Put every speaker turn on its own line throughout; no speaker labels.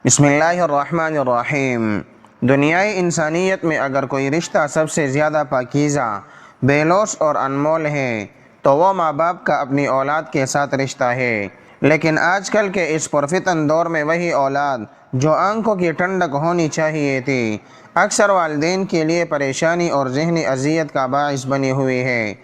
بسم اللہ الرحمن الرحیم۔ دنیائے انسانیت میں اگر کوئی رشتہ سب سے زیادہ پاکیزہ، بے لوث اور انمول ہے تو وہ ماں باپ کا اپنی اولاد کے ساتھ رشتہ ہے۔ لیکن آج کل کے اس پرفتن دور میں وہی اولاد جو آنکھوں کی ٹھنڈک ہونی چاہیے تھی، اکثر والدین کے لیے پریشانی اور ذہنی اذیت کا باعث بنی ہوئی ہے۔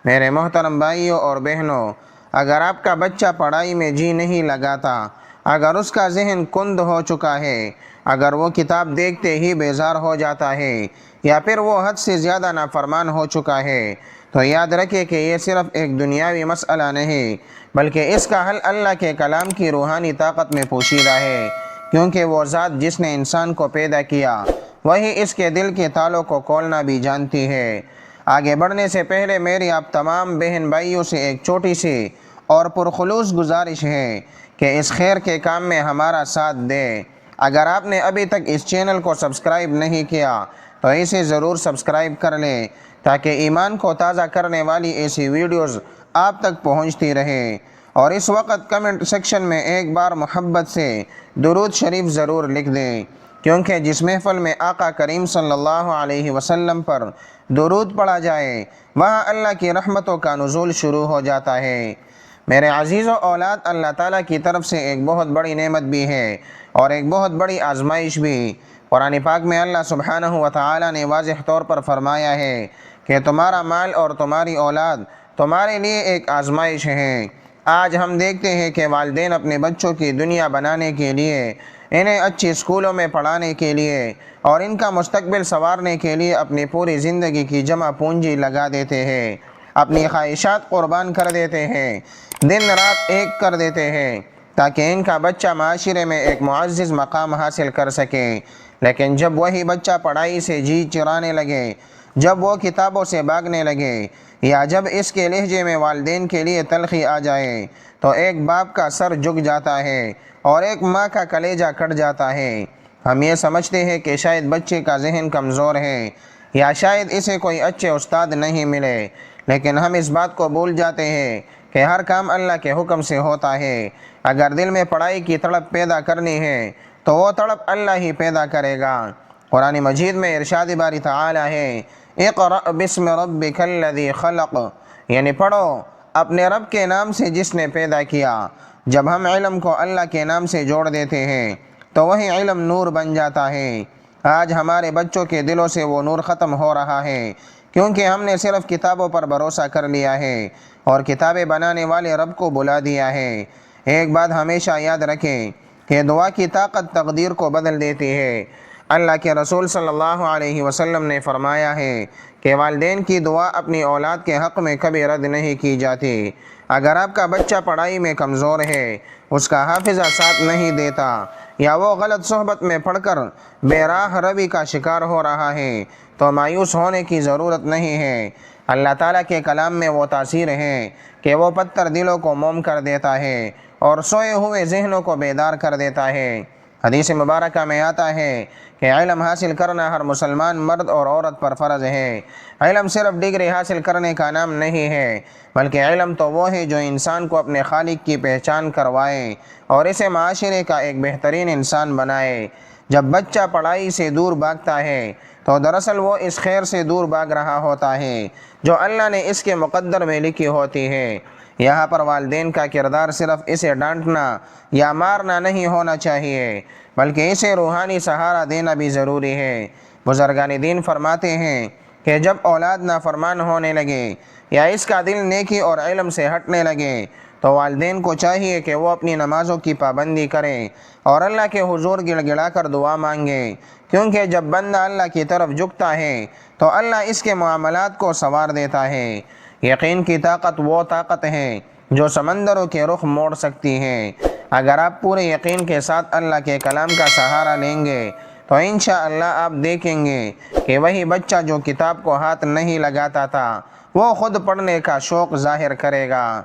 میرے محترم بھائیوں اور بہنوں، اگر آپ کا بچہ پڑھائی میں جی نہیں لگاتا، اگر اس کا ذہن کند ہو چکا ہے، اگر وہ کتاب دیکھتے ہی بیزار ہو جاتا ہے، یا پھر وہ حد سے زیادہ نافرمان ہو چکا ہے، تو یاد رکھے کہ یہ صرف ایک دنیاوی مسئلہ نہیں، بلکہ اس کا حل اللہ کے کلام کی روحانی طاقت میں پوشیدہ ہے، کیونکہ وہ ذات جس نے انسان کو پیدا کیا، وہی اس کے دل کے تالوں کو کھولنا بھی جانتی ہے۔ آگے بڑھنے سے پہلے میری آپ تمام بہن بھائیوں سے ایک چھوٹی سی اور پرخلوص گزارش ہے کہ اس خیر کے کام میں ہمارا ساتھ دیں۔ اگر آپ نے ابھی تک اس چینل کو سبسکرائب نہیں کیا تو اسے ضرور سبسکرائب کر لیں تاکہ ایمان کو تازہ کرنے والی ایسی ویڈیوز آپ تک پہنچتی رہیں۔ اور اس وقت کمنٹ سیکشن میں ایک بار محبت سے درود شریف ضرور لکھ دیں، کیونکہ جس محفل میں آقا کریم صلی اللہ علیہ وسلم پر درود پڑھا جائے وہاں اللہ کی رحمتوں کا نزول شروع ہو جاتا ہے۔ میرے عزیز و اولاد، اللہ تعالیٰ کی طرف سے ایک بہت بڑی نعمت بھی ہے اور ایک بہت بڑی آزمائش بھی۔ قرآن پاک میں اللہ سبحانہ و تعالیٰ نے واضح طور پر فرمایا ہے کہ تمہارا مال اور تمہاری اولاد تمہارے لیے ایک آزمائش ہے۔ آج ہم دیکھتے ہیں کہ والدین اپنے بچوں کی دنیا بنانے کے لیے، انہیں اچھے اسکولوں میں پڑھانے کے لیے اور ان کا مستقبل سنوارنے کے لیے اپنی پوری زندگی کی جمع پونجی لگا دیتے ہیں، اپنی خواہشات قربان کر دیتے ہیں، دن رات ایک کر دیتے ہیں تاکہ ان کا بچہ معاشرے میں ایک معزز مقام حاصل کر سکے۔ لیکن جب وہی بچہ پڑھائی سے جی چرانے لگے، جب وہ کتابوں سے بھاگنے لگے، یا جب اس کے لہجے میں والدین کے لیے تلخی آ جائے، تو ایک باپ کا سر جھک جاتا ہے اور ایک ماں کا کلیجہ کٹ جاتا ہے۔ ہم یہ سمجھتے ہیں کہ شاید بچے کا ذہن کمزور ہے، یا شاید اسے کوئی اچھے استاد نہیں ملے، لیکن ہم اس بات کو بھول جاتے ہیں کہ ہر کام اللہ کے حکم سے ہوتا ہے۔ اگر دل میں پڑھائی کی تڑپ پیدا کرنی ہے تو وہ تڑپ اللہ ہی پیدا کرے گا۔ قرآن مجید میں ارشاد باری تعالی ہے، اقرأ بسم ربک الذی خلق، یعنی پڑھو اپنے رب کے نام سے جس نے پیدا کیا۔ جب ہم علم کو اللہ کے نام سے جوڑ دیتے ہیں تو وہی علم نور بن جاتا ہے۔ آج ہمارے بچوں کے دلوں سے وہ نور ختم ہو رہا ہے، کیونکہ ہم نے صرف کتابوں پر بھروسہ کر لیا ہے اور کتابیں بنانے والے رب کو بلا دیا ہے۔ ایک بات ہمیشہ یاد رکھیں کہ دعا کی طاقت تقدیر کو بدل دیتی ہے۔ اللہ کے رسول صلی اللہ علیہ وسلم نے فرمایا ہے کہ والدین کی دعا اپنی اولاد کے حق میں کبھی رد نہیں کی جاتی۔ اگر آپ کا بچہ پڑھائی میں کمزور ہے، اس کا حافظہ ساتھ نہیں دیتا، یا وہ غلط صحبت میں پڑھ کر بے راہ روی کا شکار ہو رہا ہے، تو مایوس ہونے کی ضرورت نہیں ہے۔ اللہ تعالیٰ کے کلام میں وہ تاثیر ہے کہ وہ پتھر دلوں کو موم کر دیتا ہے اور سوئے ہوئے ذہنوں کو بیدار کر دیتا ہے۔ حدیث مبارکہ میں آتا ہے کہ علم حاصل کرنا ہر مسلمان مرد اور عورت پر فرض ہے۔ علم صرف ڈگری حاصل کرنے کا نام نہیں ہے، بلکہ علم تو وہ ہے جو انسان کو اپنے خالق کی پہچان کروائے اور اسے معاشرے کا ایک بہترین انسان بنائے۔ جب بچہ پڑھائی سے دور بھاگتا ہے تو دراصل وہ اس خیر سے دور بھاگ رہا ہوتا ہے جو اللہ نے اس کے مقدر میں لکھی ہوتی ہے۔ یہاں پر والدین کا کردار صرف اسے ڈانٹنا یا مارنا نہیں ہونا چاہیے، بلکہ اسے روحانی سہارا دینا بھی ضروری ہے۔ بزرگان دین فرماتے ہیں کہ جب اولاد نافرمان ہونے لگے یا اس کا دل نیکی اور علم سے ہٹنے لگے تو والدین کو چاہیے کہ وہ اپنی نمازوں کی پابندی کریں اور اللہ کے حضور گڑ گڑا کر دعا مانگیں، کیونکہ جب بندہ اللہ کی طرف جھکتا ہے تو اللہ اس کے معاملات کو سنوار دیتا ہے۔ یقین کی طاقت وہ طاقت ہے جو سمندروں کے رخ موڑ سکتی ہے۔ اگر آپ پورے یقین کے ساتھ اللہ کے کلام کا سہارا لیں گے تو انشاءاللہ آپ دیکھیں گے کہ وہی بچہ جو کتاب کو ہاتھ نہیں لگاتا تھا وہ خود پڑھنے کا شوق ظاہر کرے گا۔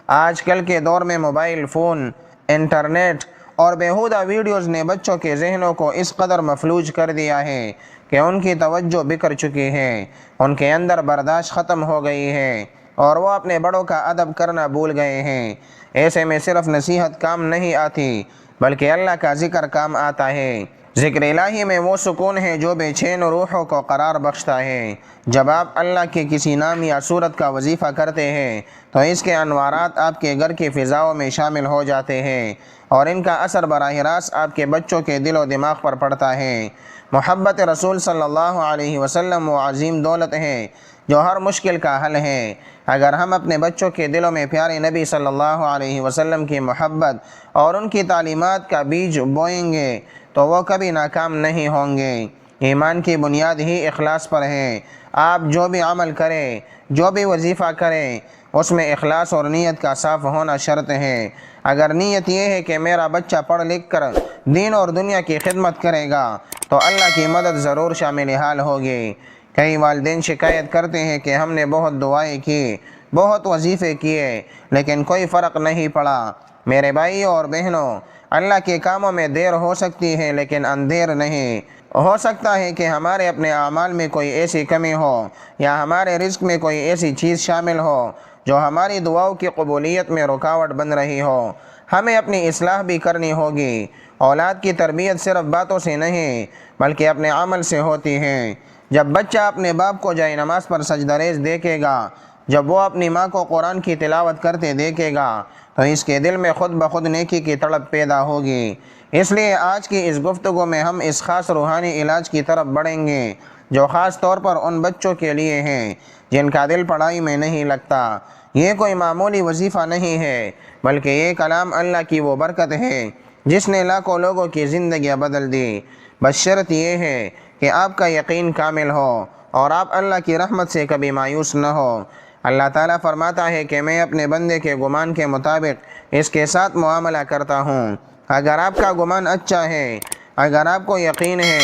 آج کل کے دور میں موبائل فون، انٹرنیٹ اور بیہودہ ویڈیوز نے بچوں کے ذہنوں کو اس قدر مفلوج کر دیا ہے کہ ان کی توجہ بکھر چکی ہے، ان کے اندر برداشت ختم ہو گئی ہے اور وہ اپنے بڑوں کا ادب کرنا بھول گئے ہیں۔ ایسے میں صرف نصیحت کام نہیں آتی، بلکہ اللہ کا ذکر کام آتا ہے۔ ذکر الہی میں وہ سکون ہے جو بے چین روحوں کو قرار بخشتا ہے۔ جب آپ اللہ کے کسی نام یا صورت کا وظیفہ کرتے ہیں تو اس کے انوارات آپ کے گھر کی فضاؤں میں شامل ہو جاتے ہیں اور ان کا اثر براہ راست آپ کے بچوں کے دل و دماغ پر پڑتا ہے۔ محبت رسول صلی اللہ علیہ وسلم وہ عظیم دولت ہے جو ہر مشکل کا حل ہے۔ اگر ہم اپنے بچوں کے دلوں میں پیارے نبی صلی اللہ علیہ وسلم کی محبت اور ان کی تعلیمات کا بیج بوئیں گے تو وہ کبھی ناکام نہیں ہوں گے۔ ایمان کی بنیاد ہی اخلاص پر ہے۔ آپ جو بھی عمل کریں، جو بھی وظیفہ کریں، اس میں اخلاص اور نیت کا صاف ہونا شرط ہے۔ اگر نیت یہ ہے کہ میرا بچہ پڑھ لکھ کر دین اور دنیا کی خدمت کرے گا تو اللہ کی مدد ضرور شامل حال ہوگی۔ کئی والدین شکایت کرتے ہیں کہ ہم نے بہت دعائیں کی، بہت وظیفے کیے، لیکن کوئی فرق نہیں پڑا۔ میرے بھائی اور بہنوں، اللہ کے کاموں میں دیر ہو سکتی ہے لیکن اندھیر نہیں۔ ہو سکتا ہے کہ ہمارے اپنے اعمال میں کوئی ایسی کمی ہو یا ہمارے رزق میں کوئی ایسی چیز شامل ہو جو ہماری دعاؤں کی قبولیت میں رکاوٹ بن رہی ہو۔ ہمیں اپنی اصلاح بھی کرنی ہوگی۔ اولاد کی تربیت صرف باتوں سے نہیں بلکہ اپنے عمل سے ہوتی ہے۔ جب بچہ اپنے باپ کو جائے نماز پر سجدہ ریز دیکھے گا، جب وہ اپنی ماں کو قرآن کی تلاوت کرتے دیکھے گا تو اس کے دل میں خود بخود نیکی کی تڑپ پیدا ہوگی۔ اس لیے آج کی اس گفتگو میں ہم اس خاص روحانی علاج کی طرف بڑھیں گے جو خاص طور پر ان بچوں کے لیے ہیں جن کا دل پڑھائی میں نہیں لگتا۔ یہ کوئی معمولی وظیفہ نہیں ہے بلکہ یہ کلام اللہ کی وہ برکت ہے جس نے لاکھوں لوگوں کی زندگیاں بدل دی۔ بس شرط یہ ہے کہ آپ کا یقین کامل ہو اور آپ اللہ کی رحمت سے کبھی مایوس نہ ہو۔ اللہ تعالیٰ فرماتا ہے کہ میں اپنے بندے کے گمان کے مطابق اس کے ساتھ معاملہ کرتا ہوں۔ اگر آپ کا گمان اچھا ہے، اگر آپ کو یقین ہے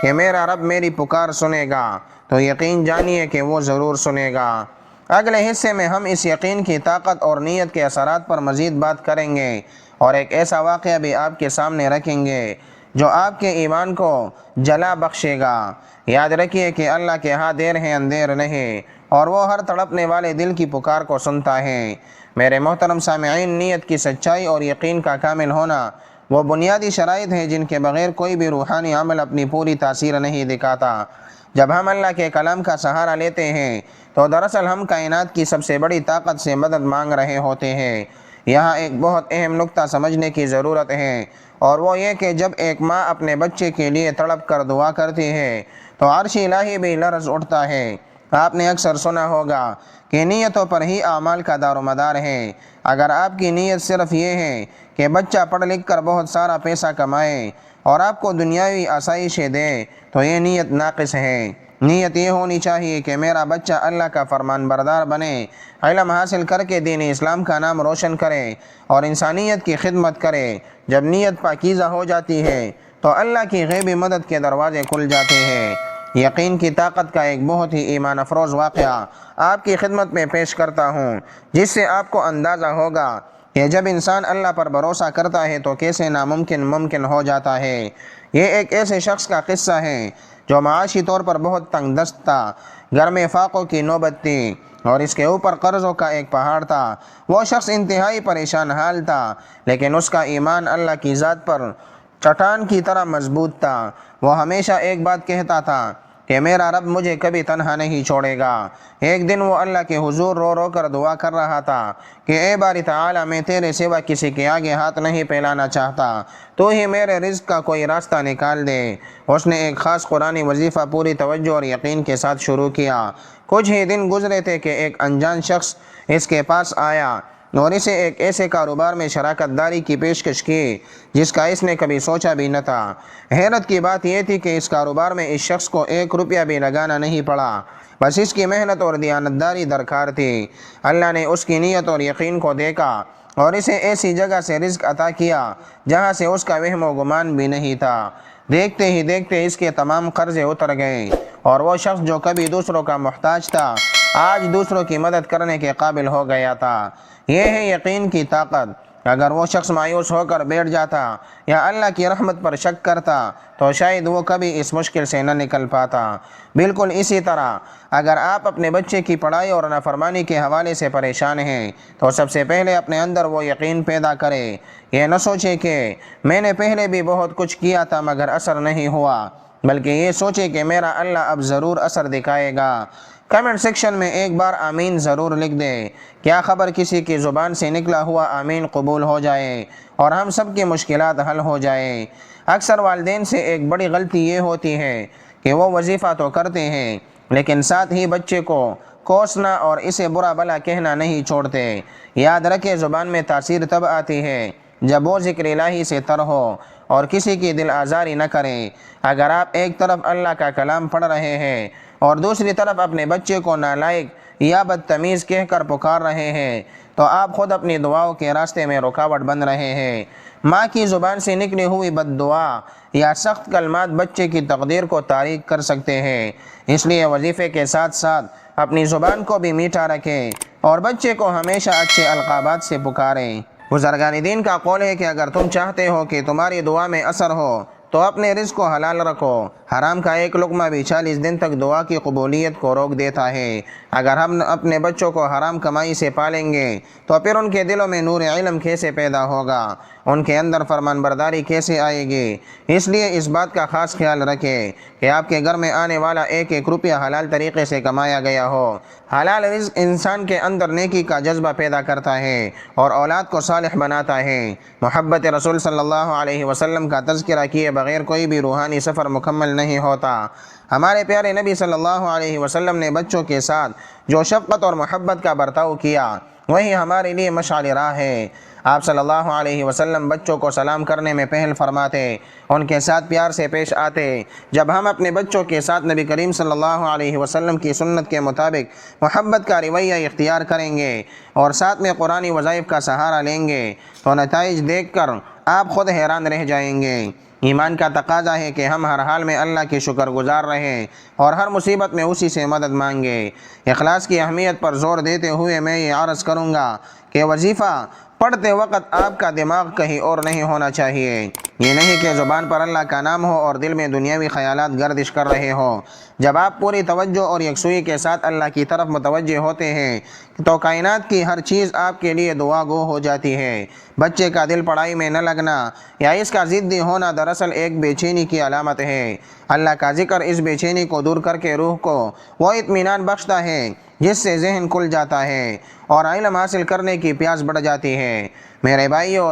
کہ میرا رب میری پکار سنے گا تو یقین جانیے کہ وہ ضرور سنے گا۔ اگلے حصے میں ہم اس یقین کی طاقت اور نیت کے اثرات پر مزید بات کریں گے اور ایک ایسا واقعہ بھی آپ کے سامنے رکھیں گے جو آپ کے ایمان کو جلا بخشے گا۔ یاد رکھیے کہ اللہ کے ہاں دیر ہے اندھیر نہیں، اور وہ ہر تڑپنے والے دل کی پکار کو سنتا ہے۔ میرے محترم سامعین، نیت کی سچائی اور یقین کا کامل ہونا وہ بنیادی شرائط ہیں جن کے بغیر کوئی بھی روحانی عمل اپنی پوری تاثیر نہیں دکھاتا۔ جب ہم اللہ کے کلام کا سہارا لیتے ہیں تو دراصل ہم کائنات کی سب سے بڑی طاقت سے مدد مانگ رہے ہوتے ہیں۔ یہاں ایک بہت اہم نقطہ سمجھنے کی ضرورت ہے، اور وہ یہ کہ جب ایک ماں اپنے بچے کے لیے تڑپ کر دعا کرتی ہے تو عرش الہی بھی لرز اٹھتا ہے۔ آپ نے اکثر سنا ہوگا کہ نیتوں پر ہی اعمال کا دار و مدار ہے۔ اگر آپ کی نیت صرف یہ ہے کہ بچہ پڑھ لکھ کر بہت سارا پیسہ کمائے اور آپ کو دنیاوی آسائشیں دے تو یہ نیت ناقص ہے۔ نیت یہ ہونی چاہیے کہ میرا بچہ اللہ کا فرمان بردار بنے، علم حاصل کر کے دین اسلام کا نام روشن کرے اور انسانیت کی خدمت کرے۔ جب نیت پاکیزہ ہو جاتی ہے تو اللہ کی غیبی مدد کے دروازے کھل جاتے ہیں۔ یقین کی طاقت کا ایک بہت ہی ایمان افروز واقعہ آپ کی خدمت میں پیش کرتا ہوں جس سے آپ کو اندازہ ہوگا کہ جب انسان اللہ پر بھروسہ کرتا ہے تو کیسے ناممکن ممکن ہو جاتا ہے۔ یہ ایک ایسے شخص کا قصہ ہے جو معاشی طور پر بہت تنگ دست تھا۔ گھر میں فاقوں کی نوبت تھی اور اس کے اوپر قرضوں کا ایک پہاڑ تھا۔ وہ شخص انتہائی پریشان حال تھا، لیکن اس کا ایمان اللہ کی ذات پر چٹان کی طرح مضبوط تھا۔ وہ ہمیشہ ایک بات کہتا تھا کہ میرا رب مجھے کبھی تنہا نہیں چھوڑے گا۔ ایک دن وہ اللہ کے حضور رو رو کر دعا کر رہا تھا کہ اے باری تعالیٰ، میں تیرے سوا کسی کے آگے ہاتھ نہیں پھیلانا چاہتا، تو ہی میرے رزق کا کوئی راستہ نکال دے۔ اس نے ایک خاص قرآنی وظیفہ پوری توجہ اور یقین کے ساتھ شروع کیا۔ کچھ ہی دن گزرے تھے کہ ایک انجان شخص اس کے پاس آیا اور اسے ایک ایسے کاروبار میں شراکت داری کی پیشکش کی جس کا اس نے کبھی سوچا بھی نہ تھا۔ حیرت کی بات یہ تھی کہ اس کاروبار میں اس شخص کو 1 روپیہ بھی لگانا نہیں پڑا، بس اس کی محنت اور دیانتداری درکار تھی۔ اللہ نے اس کی نیت اور یقین کو دیکھا اور اسے ایسی جگہ سے رزق عطا کیا جہاں سے اس کا وہم و گمان بھی نہیں تھا۔ دیکھتے ہی دیکھتے اس کے تمام قرضے اتر گئے اور وہ شخص جو کبھی دوسروں کا محتاج تھا آج دوسروں کی مدد کرنے کے قابل ہو گیا تھا۔ یہ ہے یقین کی طاقت۔ اگر وہ شخص مایوس ہو کر بیٹھ جاتا یا اللہ کی رحمت پر شک کرتا تو شاید وہ کبھی اس مشکل سے نہ نکل پاتا۔ بالکل اسی طرح اگر آپ اپنے بچے کی پڑھائی اور نافرمانی کے حوالے سے پریشان ہیں تو سب سے پہلے اپنے اندر وہ یقین پیدا کریں۔ یہ نہ سوچے کہ میں نے پہلے بھی بہت کچھ کیا تھا مگر اثر نہیں ہوا، بلکہ یہ سوچے کہ میرا اللہ اب ضرور اثر دکھائے گا۔ کمنٹ سیکشن میں ایک بار آمین ضرور لکھ دیں۔ کیا خبر کسی کی زبان سے نکلا ہوا آمین قبول ہو جائے اور ہم سب کی مشکلات حل ہو جائیں۔ اکثر والدین سے ایک بڑی غلطی یہ ہوتی ہے کہ وہ وظیفہ تو کرتے ہیں لیکن ساتھ ہی بچے کو کوسنا اور اسے برا بھلا کہنا نہیں چھوڑتے۔ یاد رکھیں، زبان میں تاثیر تب آتی ہے جب وہ ذکر الہی سے تر ہو اور کسی کی دل آزاری نہ کریں۔ اگر آپ ایک طرف اللہ کا کلام پڑھ رہے ہیں اور دوسری طرف اپنے بچے کو نالائق یا بدتمیز کہہ کر پکار رہے ہیں تو آپ خود اپنی دعاؤں کے راستے میں رکاوٹ بن رہے ہیں۔ ماں کی زبان سے نکلی ہوئی بد دعا یا سخت کلمات بچے کی تقدیر کو تاریک کر سکتے ہیں۔ اس لیے وظیفے کے ساتھ ساتھ اپنی زبان کو بھی میٹھا رکھیں اور بچے کو ہمیشہ اچھے القابات سے پکاریں۔ بزرگان دین کا قول ہے کہ اگر تم چاہتے ہو کہ تمہاری دعا میں اثر ہو تو اپنے رزق کو حلال رکھو۔ حرام کا ایک لقمہ بھی 40 دن تک دعا کی قبولیت کو روک دیتا ہے۔ اگر ہم اپنے بچوں کو حرام کمائی سے پالیں گے تو پھر ان کے دلوں میں نور علم کیسے پیدا ہوگا، ان کے اندر فرمان برداری کیسے آئے گی؟ اس لیے اس بات کا خاص خیال رکھیں کہ آپ کے گھر میں آنے والا ایک ایک روپیہ حلال طریقے سے کمایا گیا ہو۔ حلال رزق انسان کے اندر نیکی کا جذبہ پیدا کرتا ہے اور اولاد کو صالح بناتا ہے۔ محبت رسول صلی اللہ علیہ وسلم کا تذکرہ کیے بغیر کوئی بھی روحانی سفر مکمل نہیں ہوتا۔ ہمارے پیارے نبی صلی اللہ علیہ وسلم نے بچوں کے ساتھ جو شفقت اور محبت کا برتاؤ کیا وہی ہمارے لیے مشعل راہ ہے۔ آپ صلی اللہ علیہ وسلم بچوں کو سلام کرنے میں پہل فرماتے، ان کے ساتھ پیار سے پیش آتے۔ جب ہم اپنے بچوں کے ساتھ نبی کریم صلی اللہ علیہ وسلم کی سنت کے مطابق محبت کا رویہ اختیار کریں گے اور ساتھ میں قرآنی وظائف کا سہارا لیں گے تو نتائج دیکھ کر آپ خود حیران رہ جائیں گے۔ ایمان کا تقاضا ہے کہ ہم ہر حال میں اللہ کی شکر گزار رہیں اور ہر مصیبت میں اسی سے مدد مانگیں۔ اخلاص کی اہمیت پر زور دیتے ہوئے میں یہ عرض کروں گا کہ وظیفہ پڑھتے وقت آپ کا دماغ کہیں اور نہیں ہونا چاہیے۔ یہ نہیں کہ زبان پر اللہ کا نام ہو اور دل میں دنیاوی خیالات گردش کر رہے ہوں۔ جب آپ پوری توجہ اور یکسوئی کے ساتھ اللہ کی طرف متوجہ ہوتے ہیں تو کائنات کی ہر چیز آپ کے لیے دعا گو ہو جاتی ہے۔ بچے کا دل پڑھائی میں نہ لگنا یا اس کا ضدی ہونا دراصل ایک بے چینی کی علامت ہے۔ اللہ کا ذکر اس بے چینی کو دور کر کے روح کو وہ اطمینان بخشتا ہے جس سے ذہن کھل جاتا ہے اور علم حاصل کرنے کی پیاس بڑھ جاتی ہے۔ میرے بھائیوں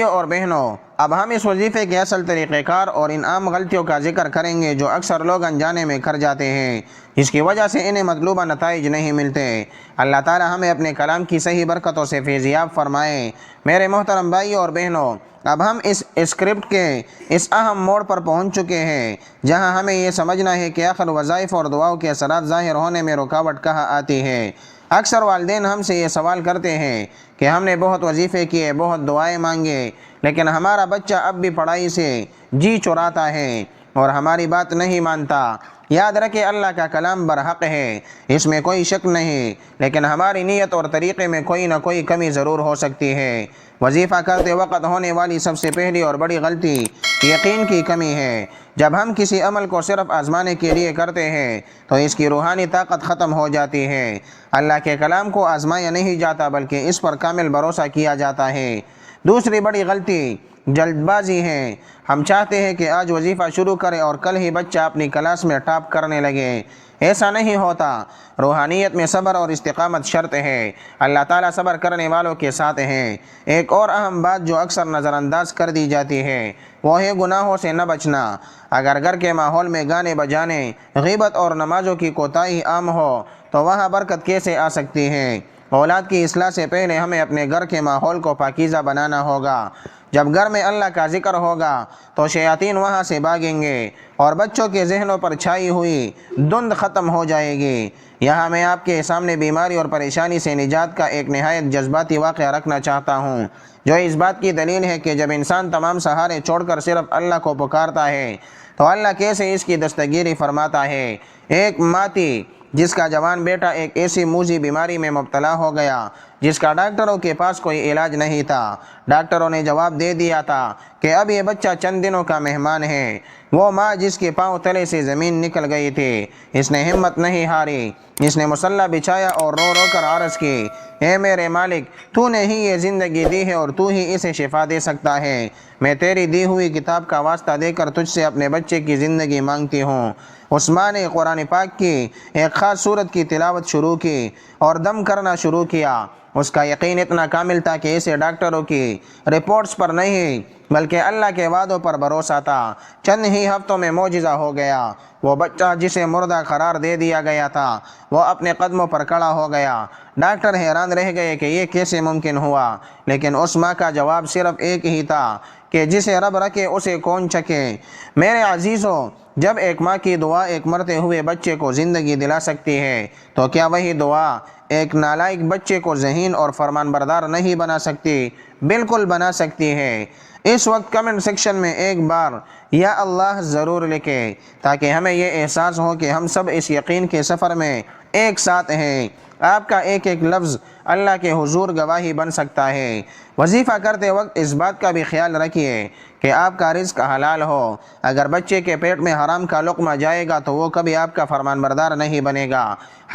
اور بہنوں، اب ہم اس وظیفے کے اصل طریقہ کار اور ان عام غلطیوں کا ذکر کریں گے جو اکثر لوگ انجانے میں کر جاتے ہیں، جس کی وجہ سے انہیں مطلوبہ نتائج نہیں ملتے۔ اللہ تعالی ہمیں اپنے کلام کی صحیح برکتوں سے فیضیاب فرمائے۔ میرے محترم بھائیوں اور بہنوں، اب ہم اس اسکرپٹ کے اس اہم موڑ پر پہنچ چکے ہیں جہاں ہمیں یہ سمجھنا ہے کہ آخر وظائف اور دعاؤں کے اثرات ظاہر ہونے میں رکاوٹ کہاں آتی ہے۔ اکثر والدین ہم سے یہ سوال کرتے ہیں کہ ہم نے بہت وظیفے کیے، بہت دعائیں مانگے، لیکن ہمارا بچہ اب بھی پڑھائی سے جی چراتا ہے اور ہماری بات نہیں مانتا۔ یاد رکھیں، اللہ کا کلام برحق ہے، اس میں کوئی شک نہیں، لیکن ہماری نیت اور طریقے میں کوئی نہ کوئی کمی ضرور ہو سکتی ہے۔ وظیفہ کرتے وقت ہونے والی سب سے پہلی اور بڑی غلطی یقین کی کمی ہے۔ جب ہم کسی عمل کو صرف آزمانے کے لیے کرتے ہیں تو اس کی روحانی طاقت ختم ہو جاتی ہے۔ اللہ کے کلام کو آزمایا نہیں جاتا بلکہ اس پر کامل بھروسہ کیا جاتا ہے۔ دوسری بڑی غلطی جلد بازی ہے۔ ہم چاہتے ہیں کہ آج وظیفہ شروع کریں اور کل ہی بچہ اپنی کلاس میں ٹاپ کرنے لگے۔ ایسا نہیں ہوتا۔ روحانیت میں صبر اور استقامت شرط ہے۔ اللہ تعالیٰ صبر کرنے والوں کے ساتھ ہیں۔ ایک اور اہم بات جو اکثر نظر انداز کر دی جاتی ہے وہ ہے گناہوں سے نہ بچنا۔ اگر گھر کے ماحول میں گانے بجانے، غیبت اور نمازوں کی کوتاہی عام ہو تو وہاں برکت کیسے آ سکتی ہے؟ اولاد کی اصلاح سے پہلے ہمیں اپنے گھر کے ماحول کو پاکیزہ بنانا ہوگا۔ جب گھر میں اللہ کا ذکر ہوگا تو شیاطین وہاں سے بھاگیں گے اور بچوں کے ذہنوں پر چھائی ہوئی دھند ختم ہو جائے گی۔ یہاں میں آپ کے سامنے بیماری اور پریشانی سے نجات کا ایک نہایت جذباتی واقعہ رکھنا چاہتا ہوں جو اس بات کی دلیل ہے کہ جب انسان تمام سہارے چھوڑ کر صرف اللہ کو پکارتا ہے تو اللہ کیسے اس کی دستگیری فرماتا ہے۔ ایک ماں تھی جس کا جوان بیٹا ایک ایسی موذی بیماری میں مبتلا ہو گیا جس کا ڈاکٹروں کے پاس کوئی علاج نہیں تھا۔ ڈاکٹروں نے جواب دے دیا تھا کہ اب یہ بچہ چند دنوں کا مہمان ہے۔ وہ ماں جس کے پاؤں تلے سے زمین نکل گئی تھی، اس نے ہمت نہیں ہاری، اس نے مصلی بچھایا اور رو رو کر عرض کی، اے میرے مالک، تو نے ہی یہ زندگی دی ہے اور تو ہی اسے شفا دے سکتا ہے۔ میں تیری دی ہوئی کتاب کا واسطہ دے کر تجھ سے اپنے بچے کی زندگی مانگتی ہوں۔ اس ماں نے قرآن پاک کی ایک خاص سورت کی تلاوت شروع کی اور دم کرنا شروع کیا۔ اس کا یقین اتنا کامل تھا کہ اسے ڈاکٹروں کی رپورٹس پر نہیں بلکہ اللہ کے وعدوں پر بھروسہ تھا۔ چند ہی ہفتوں میں معجزہ ہو گیا۔ وہ بچہ جسے مردہ قرار دے دیا گیا تھا وہ اپنے قدموں پر کھڑا ہو گیا۔ ڈاکٹر حیران رہ گئے کہ یہ کیسے ممکن ہوا، لیکن اس ماں کا جواب صرف ایک ہی تھا کہ جسے رب رکھے اسے کون چکے۔ میرے عزیزو، جب ایک ماں کی دعا ایک مرتے ہوئے بچے کو زندگی دلا سکتی ہے تو کیا وہی دعا ایک نالائق بچے کو ذہین اور فرمان بردار نہیں بنا سکتی؟ بالکل بنا سکتی ہے۔ اس وقت کمنٹ سیکشن میں ایک بار یا اللہ ضرور لکھیں تاکہ ہمیں یہ احساس ہو کہ ہم سب اس یقین کے سفر میں ایک ساتھ ہیں۔ آپ کا ایک ایک لفظ اللہ کے حضور گواہی بن سکتا ہے۔ وظیفہ کرتے وقت اس بات کا بھی خیال رکھیے کہ آپ کا رزق حلال ہو۔ اگر بچے کے پیٹ میں حرام کا لقمہ جائے گا تو وہ کبھی آپ کا فرمان بردار نہیں بنے گا۔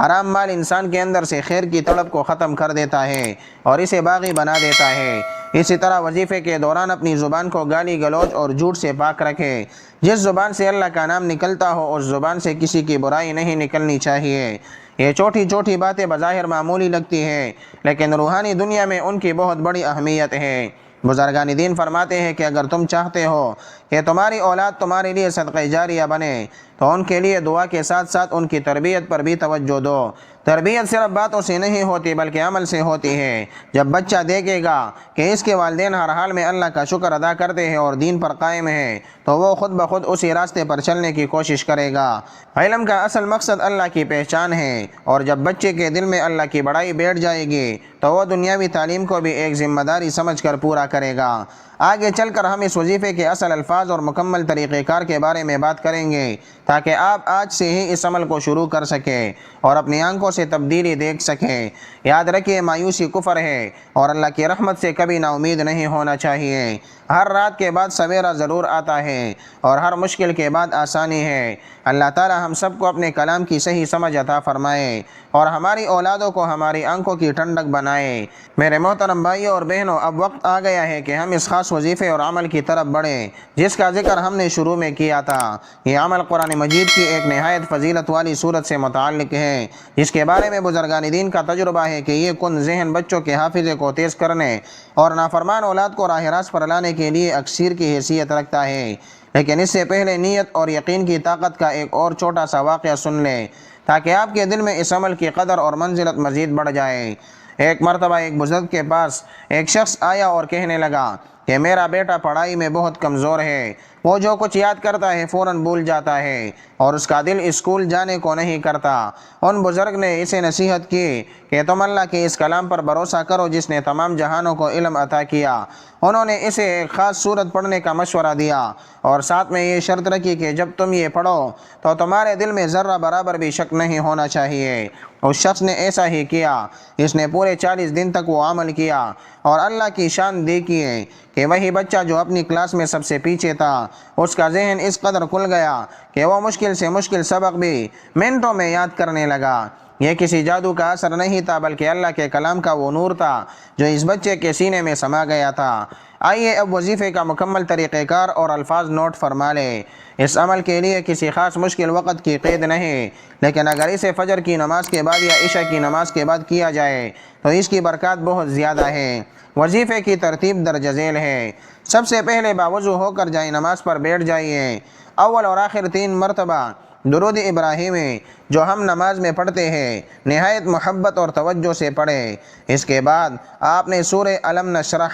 حرام مال انسان کے اندر سے خیر کی طلب کو ختم کر دیتا ہے اور اسے باغی بنا دیتا ہے۔ اسی طرح وظیفے کے دوران اپنی زبان کو گالی گلوچ اور جھوٹ سے پاک رکھے۔ جس زبان سے اللہ کا نام نکلتا ہو اس زبان سے کسی کی برائی نہیں نکلنی چاہیے۔ یہ چھوٹی چھوٹی باتیں بظاہر معمولی لگتی ہیں لیکن روحانی دنیا میں ان کی بہت بڑی اہمیت ہے۔ بزرگان دین فرماتے ہیں کہ اگر تم چاہتے ہو کہ تمہاری اولاد تمہارے لیے صدقہ جاریہ بنے تو ان کے لیے دعا کے ساتھ ساتھ ان کی تربیت پر بھی توجہ دو۔ تربیت صرف باتوں سے نہیں ہوتی بلکہ عمل سے ہوتی ہے۔ جب بچہ دیکھے گا کہ اس کے والدین ہر حال میں اللہ کا شکر ادا کرتے ہیں اور دین پر قائم ہیں تو وہ خود بخود اسی راستے پر چلنے کی کوشش کرے گا۔ علم کا اصل مقصد اللہ کی پہچان ہے اور جب بچے کے دل میں اللہ کی بڑائی بیٹھ جائے گی تو وہ دنیاوی تعلیم کو بھی ایک ذمہ داری سمجھ کر پورا کرے گا۔ آگے چل کر ہم اس وظیفے کے اصل الفاظ اور مکمل طریقہ کار کے بارے میں بات کریں گے تاکہ آپ آج سے ہی اس عمل کو شروع کر سکیں اور اپنی آنکھوں سے تبدیلی دیکھ سکیں۔ یاد رکھیے، مایوسی کفر ہے اور اللہ کی رحمت سے کبھی نا امید نہیں ہونا چاہیے۔ ہر رات کے بعد سویرا ضرور آتا ہے اور ہر مشکل کے بعد آسانی ہے۔ اللہ تعالی ہم سب کو اپنے کلام کی صحیح سمجھ عطا فرمائے اور ہماری اولادوں کو ہماری آنکھوں کی ٹھنڈک بنائے۔ میرے محترم بھائیوں اور بہنوں، اب وقت آ گیا ہے کہ ہم اس خاص وظیفے اور عمل کی طرف بڑھیں جس کا ذکر ہم نے شروع میں کیا تھا۔ یہ عمل قرآن مجید کی ایک نہایت فضیلت والی صورت سے متعلق ہے جس کے بارے میں بزرگان دین کا تجربہ ہے کہ یہ کن ذہن بچوں کے حافظے کو تیز کرنے اور نافرمان اولاد کو راہ راست پر لانے کے لیے اکسیر کی حیثیت رکھتا ہے۔ لیکن اس سے پہلے نیت اور یقین کی طاقت کا ایک اور چھوٹا سا واقعہ سن لیں تاکہ آپ کے دل میں اس عمل کی قدر اور منزلت مزید بڑھ جائے۔ ایک مرتبہ ایک بزرگ کے پاس ایک شخص آیا اور کہنے لگا کہ میرا بیٹا پڑھائی میں بہت کمزور ہے، وہ جو کچھ یاد کرتا ہے فوراً بھول جاتا ہے اور اس کا دل اسکول جانے کو نہیں کرتا۔ ان بزرگ نے اسے نصیحت کی کہ تم اللہ کے اس کلام پر بھروسہ کرو جس نے تمام جہانوں کو علم عطا کیا۔ انہوں نے اسے ایک خاص صورت پڑھنے کا مشورہ دیا اور ساتھ میں یہ شرط رکھی کہ جب تم یہ پڑھو تو تمہارے دل میں ذرہ برابر بھی شک نہیں ہونا چاہیے۔ اس شخص نے ایسا ہی کیا۔ اس نے پورے 40 دن تک وہ عمل کیا اور اللہ کی شان دیکھیے کہ وہی بچہ جو اپنی کلاس میں سب سے پیچھے تھا اس کا ذہن اس قدر کھل گیا کہ وہ مشکل سے مشکل سبق بھی منٹوں میں یاد کرنے لگا۔ یہ کسی جادو کا اثر نہیں تھا بلکہ اللہ کے کلام کا وہ نور تھا جو اس بچے کے سینے میں سما گیا تھا۔ آئیے اب وظیفے کا مکمل طریقہ کار اور الفاظ نوٹ فرما لیں۔ اس عمل کے لیے کسی خاص مشکل وقت کی قید نہیں، لیکن اگر اسے فجر کی نماز کے بعد یا عشاء کی نماز کے بعد کیا جائے تو اس کی برکات بہت زیادہ ہے۔ وظیفے کی ترتیب درج ذیل ہے۔ سب سے پہلے باوضو ہو کر جائے نماز پر بیٹھ جائیے۔ اول اور آخر 3 مرتبہ درود ابراہیمی جو ہم نماز میں پڑھتے ہیں نہایت محبت اور توجہ سے پڑھیں۔ اس کے بعد آپ نے سورہ علم نشرح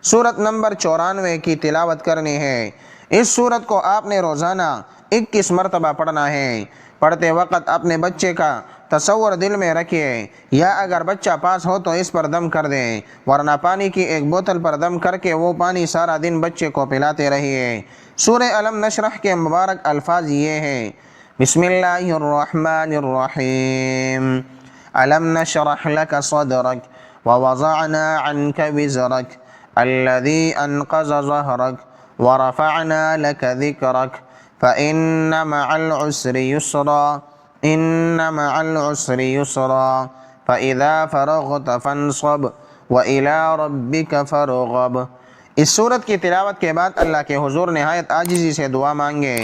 سورت نمبر 94 کی تلاوت کرنی ہے۔ اس سورت کو آپ نے روزانہ 21 مرتبہ پڑھنا ہے۔ پڑھتے وقت اپنے بچے کا تصور دل میں رکھیے یا اگر بچہ پاس ہو تو اس پر دم کر دیں، ورنہ پانی کی ایک بوتل پر دم کر کے وہ پانی سارا دن بچے کو پلاتے رہیے۔ سورہ علم نشرح کے مبارک الفاظ یہ ہیں: بسم اللہ الرحمن الرحیم، علم نشرح لک صدرک ووضعنا عنك وزرك الذي أنقض ظهرك ورفعنا لك ذكرك فإن مع العسر يسرا إن مع العسر يسرا فإذا فرغت فانصب وإلى ربك فارغب۔ اس صورت کی تلاوت کے بعد اللہ کے حضور نہایت عاجزی سے دعا مانگے،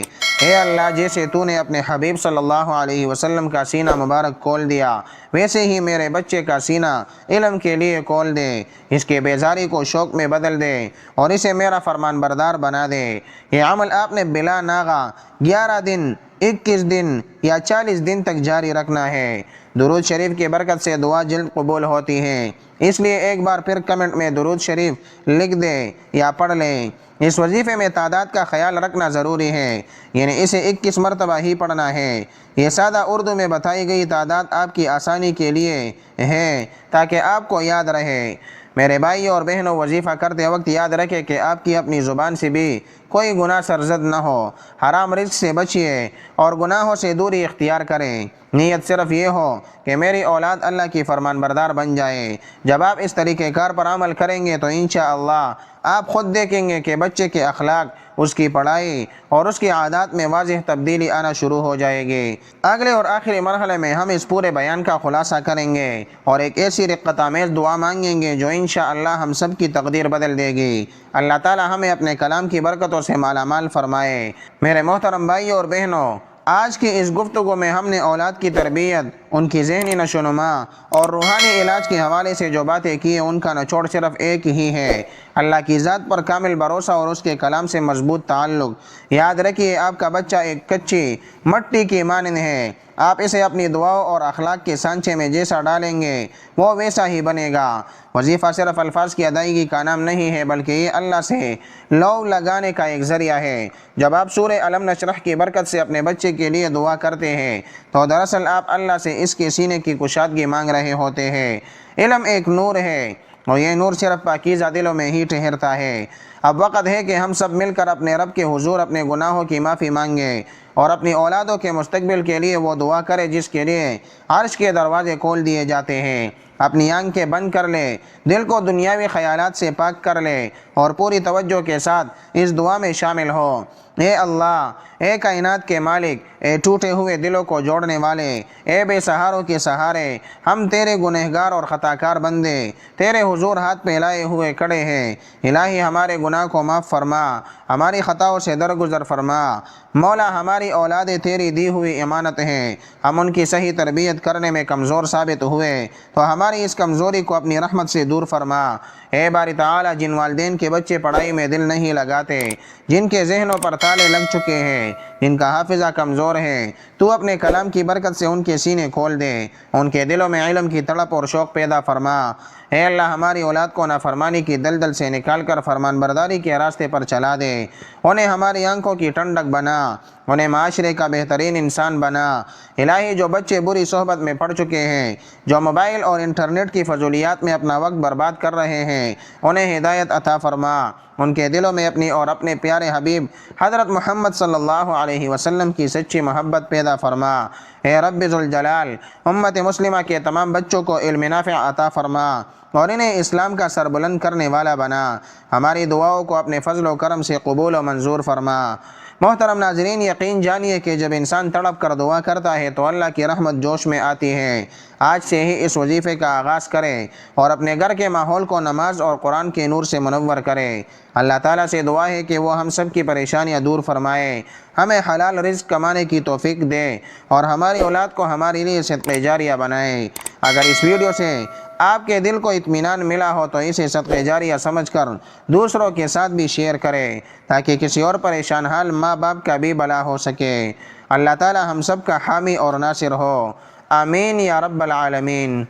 اے اللہ جیسے تو نے اپنے حبیب صلی اللہ علیہ وسلم کا سینہ مبارک کھول دیا، ویسے ہی میرے بچے کا سینہ علم کے لیے کھول دے، اس کے بیزاری کو شوق میں بدل دے اور اسے میرا فرمان بردار بنا دے۔ یہ عمل آپ نے بلا ناغہ 11 دن، 21 دن یا 40 دن تک جاری رکھنا ہے۔ درود شریف کی برکت سے دعا جلد قبول ہوتی ہے، اس لیے ایک بار پھر کمنٹ میں درود شریف لکھ دیں یا پڑھ لیں۔ اس وظیفے میں تعداد کا خیال رکھنا ضروری ہے، یعنی اسے 21 مرتبہ ہی پڑھنا ہے۔ یہ سادہ اردو میں بتائی گئی تعداد آپ کی آسانی کے لیے ہے تاکہ آپ کو یاد رہے۔ میرے بھائی اور بہنوں، وظیفہ کرتے وقت یاد رکھیں کہ آپ کی اپنی زبان سے بھی کوئی گناہ سرزد نہ ہو، حرام رزق سے بچیے اور گناہوں سے دوری اختیار کریں۔ نیت صرف یہ ہو کہ میری اولاد اللہ کی فرمان بردار بن جائے۔ جب آپ اس طریقہ کار پر عمل کریں گے تو انشاءاللہ آپ خود دیکھیں گے کہ بچے کے اخلاق، اس کی پڑھائی اور اس کی عادات میں واضح تبدیلی آنا شروع ہو جائے گی۔ اگلے اور آخری مرحلے میں ہم اس پورے بیان کا خلاصہ کریں گے اور ایک ایسی رقت آمیز دعا مانگیں گے جو انشاءاللہ ہم سب کی تقدیر بدل دے گی۔ اللہ تعالی ہمیں اپنے کلام کی برکتوں سے مالا مال فرمائے۔ میرے محترم بھائیوں اور بہنوں، آج کی اس گفتگو میں ہم نے اولاد کی تربیت، ان کی ذہنی نشوونما اور روحانی علاج کے حوالے سے جو باتیں کی ہیں ان کا نچوڑ صرف ایک ہی ہے: اللہ کی ذات پر کامل بھروسہ اور اس کے کلام سے مضبوط تعلق۔ یاد رکھیے، آپ کا بچہ ایک کچی مٹی کی مانند ہے، آپ اسے اپنی دعاؤں اور اخلاق کے سانچے میں جیسا ڈالیں گے وہ ویسا ہی بنے گا۔ وظیفہ صرف الفاظ کی ادائیگی کا نام نہیں ہے، بلکہ یہ اللہ سے لو لگانے کا ایک ذریعہ ہے۔ جب آپ سورہ الم نشرح کی برکت سے اپنے بچے کے لیے دعا کرتے ہیں تو دراصل آپ اللہ سے اس کے سینے کی کشادگی مانگ رہے ہوتے ہیں۔ علم ایک نور ہے اور یہ نور صرف پاکیزہ دلوں میں ہی ٹھہرتا ہے۔ اب وقت ہے کہ ہم سب مل کر اپنے رب کے حضور اپنے گناہوں کی معافی مانگیں اور اپنی اولادوں کے مستقبل کے لیے وہ دعا کریں جس کے لیے عرش کے دروازے کھول دیے جاتے ہیں۔ اپنی آنکھیں بند کر لے، دل کو دنیاوی خیالات سے پاک کر لے اور پوری توجہ کے ساتھ اس دعا میں شامل ہو۔ اے اللہ، اے کائنات کے مالک، اے ٹوٹے ہوئے دلوں کو جوڑنے والے، اے بے سہاروں کے سہارے، ہم تیرے گنہگار اور خطا کار بندے تیرے حضور ہاتھ پھیلائے ہوئے کھڑے ہیں۔ الہی، ہمارے گناہ کو معاف فرما، ہماری خطاؤں سے درگزر فرما۔ مولا، ہماری اولادیں تیری دی ہوئی امانت ہیں، ہم ان کی صحیح تربیت کرنے میں کمزور ثابت ہوئے تو ہماری اس کمزوری کو اپنی رحمت سے دور فرما۔ اے باری تعالی، جن والدین کے بچے پڑھائی میں دل نہیں لگاتے، جن کے ذہنوں پر تالے لگ چکے ہیں، جن کا حافظہ کمزور ہے، تو اپنے کلام کی برکت سے ان کے سینے کھول دے، ان کے دلوں میں علم کی تڑپ اور شوق پیدا فرما۔ اے اللہ، ہماری اولاد کو نافرمانی کی دلدل سے نکال کر فرمان برداری کے راستے پر چلا دے، انہیں ہماری آنکھوں کی ٹھنڈک بنا، انہیں معاشرے کا بہترین انسان بنا۔ الہی، جو بچے بری صحبت میں پڑ چکے ہیں، جو موبائل اور انٹرنیٹ کی فضولیات میں اپنا وقت برباد کر رہے ہیں، انہیں ہدایت عطا فرما، ان کے دلوں میں اپنی اور اپنے پیارے حبیب حضرت محمد صلی اللہ علیہ وسلم کی سچی محبت پیدا فرما۔ اے رب ذوالجلال، امت مسلمہ کے تمام بچوں کو علم نافع عطا فرما اور انہیں اسلام کا سر بلند کرنے والا بنا۔ ہماری دعاؤں کو اپنے فضل و کرم سے قبول و منظور فرما۔ محترم ناظرین، یقین جانیے کہ جب انسان تڑپ کر دعا کرتا ہے تو اللہ کی رحمت جوش میں آتی ہے۔ آج سے ہی اس وظیفے کا آغاز کریں اور اپنے گھر کے ماحول کو نماز اور قرآن کے نور سے منور کریں۔ اللہ تعالیٰ سے دعا ہے کہ وہ ہم سب کی پریشانیاں دور فرمائے، ہمیں حلال رزق کمانے کی توفیق دے اور ہماری اولاد کو ہمارے لیے صدقہ جاریہ بنائے۔ اگر اس ویڈیو سے آپ کے دل کو اطمینان ملا ہو تو اسے صدقہ جاریہ سمجھ کر دوسروں کے ساتھ بھی شیئر کریں تاکہ کسی اور پریشان حال ماں باپ کا بھی بھلا ہو سکے۔ اللہ تعالی ہم سب کا حامی اور ناصر ہو، آمین یا رب العالمین۔